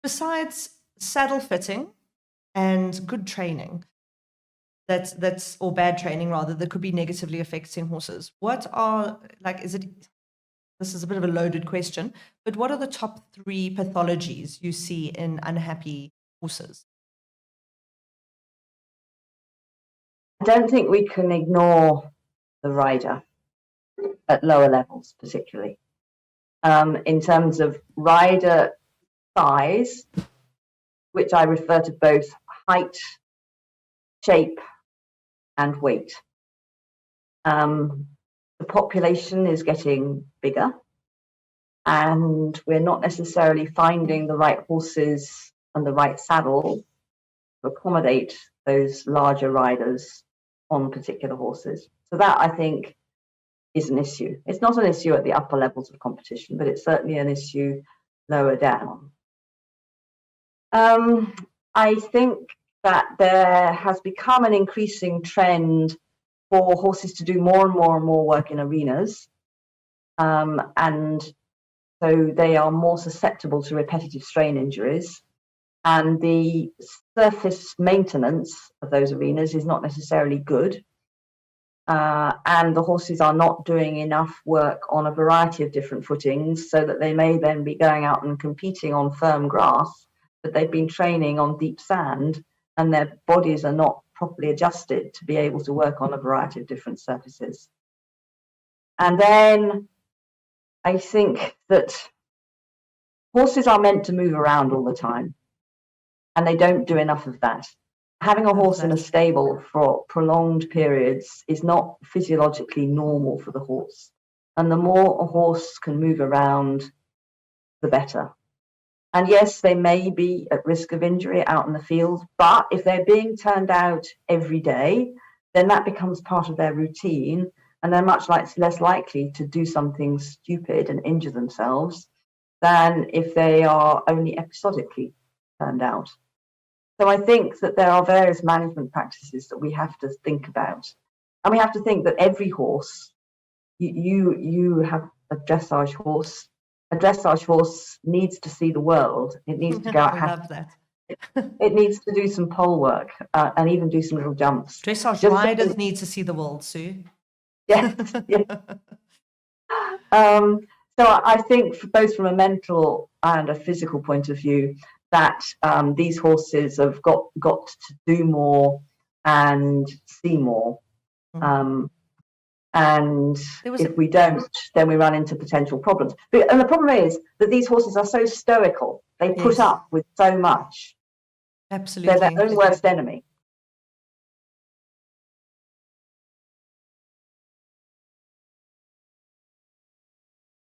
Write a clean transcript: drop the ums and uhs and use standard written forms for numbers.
besides saddle fitting and good training, that's or bad training rather, that could be negatively affecting horses, what are, like, this is a bit of a loaded question, but what are the top 3 pathologies you see in unhappy horses? I don't think we can ignore the rider at lower levels, particularly. In terms of rider size, which I refer to both height, shape, and weight. The population is getting bigger, and we're not necessarily finding the right horses and the right saddle to accommodate those larger riders on particular horses. So that, I think, is an issue. It's not an issue at the upper levels of competition, but it's certainly an issue lower down. I think that there has become an increasing trend for horses to do more and more and more work in arenas, and so they are more susceptible to repetitive strain injuries, and the surface maintenance of those arenas is not necessarily good, and the horses are not doing enough work on a variety of different footings, so that they may then be going out and competing on firm grass, but they've been training on deep sand, and their bodies are not properly adjusted to be able to work on a variety of different surfaces. And then I think that horses are meant to move around all the time, and they don't do enough of that. Having a horse in a stable for prolonged periods is not physiologically normal for the horse. And the more a horse can move around, the better. And yes, they may be at risk of injury out in the field, but if they're being turned out every day, then that becomes part of their routine, and they're much less likely to do something stupid and injure themselves than if they are only episodically turned out. So I think that there are various management practices that we have to think about. And we have to think that every horse, you have a dressage horse. A dressage horse needs to see the world. It needs to go out. I love that. It needs to do some pole work and even do some little jumps. Dressage riders need to see the world, Sue. Yes. Yeah. So I think both from a mental and a physical point of view, that these horses have got to do more and see more. And if we don't, then we run into potential problems. And the problem is that these horses are so stoical. They put up with so much. Absolutely. They're their own worst enemy.